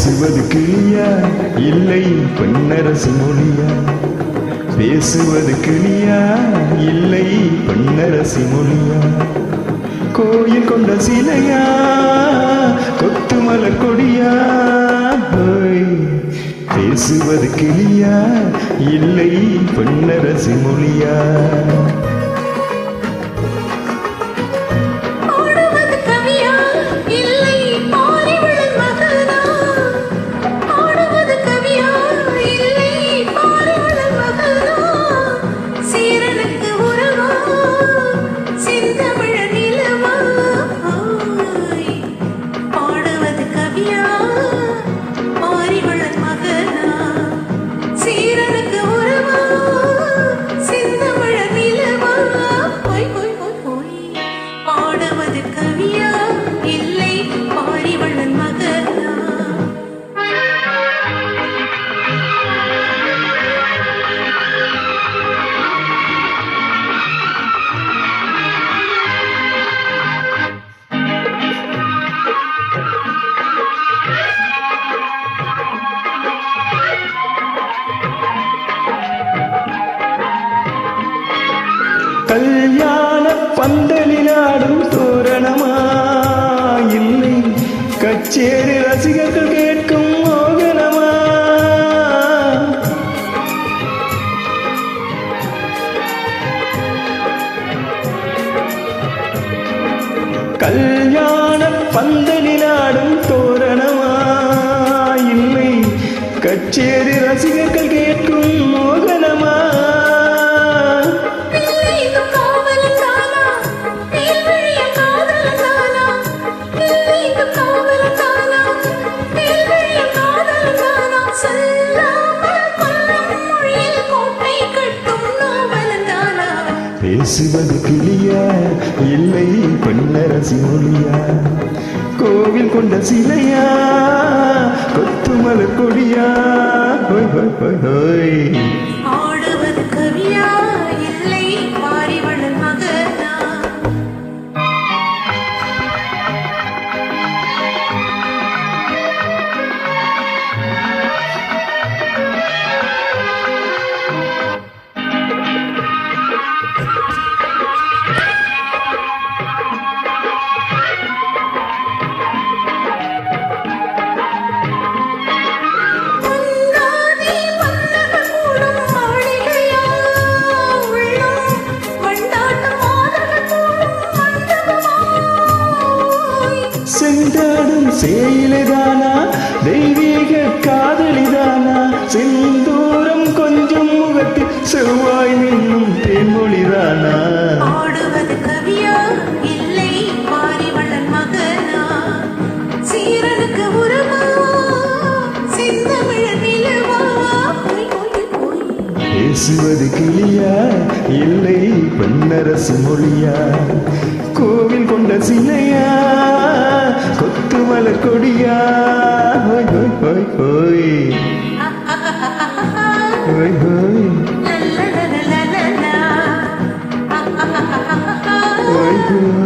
பேசுவது கிளியா இல்லை பெண்ணரசி மொழியா? பேசுவது கிளியா இல்லை பெண்ணரசி மொழியா? கோயில் கொண்ட சிலையா கொத்து மலர் கொடியா? பேசுவது கிளியா இல்லை பெண்ணரசி மொழியா? கல்யாண பந்தலிலாடும் தோரணமா இல்லை கச்சேரி ரசிகர்கள் கேட்கும் மோகனமா? கல்யாண பந்தலிலாடும் தோரணமா இல்லை கச்சேரி ரசிகர்கள் கேட்கும் மோகனமா? பேசுவது கிளியா இல்லை பெண்ணரசி மொழியா? கோவில் கொண்ட சிலையா கொத்து மலர் கொடியா? ஹோய் ஹோய் ஹோய் ஹோய். ஆடுவது கவியா இல்லை மாறிவளன் மகனா? சென்றாடும் சேயிலைதானா தெய்வீக காதலிதானா? செந்தூரம் கொஞ்சம் முகத்தில் செவ்வாய் நின்னும் தேன்மொழிதானா? ஆடுவது கவியா இல்லை மாறிவளன் மகனா? சீரனுக்கு உறவா செந்தமிழ் நிலவா? பேசுவது கிளியா இல்லை பெண்ணரசு மொழியா? கோவில் கொண்ட சிலையா கொத்து மலர் கொடியா? ஹோய் ஹோய் ஹோய் ஹோய் ஹோய் ஹோய் ஹோய் ஹோய்.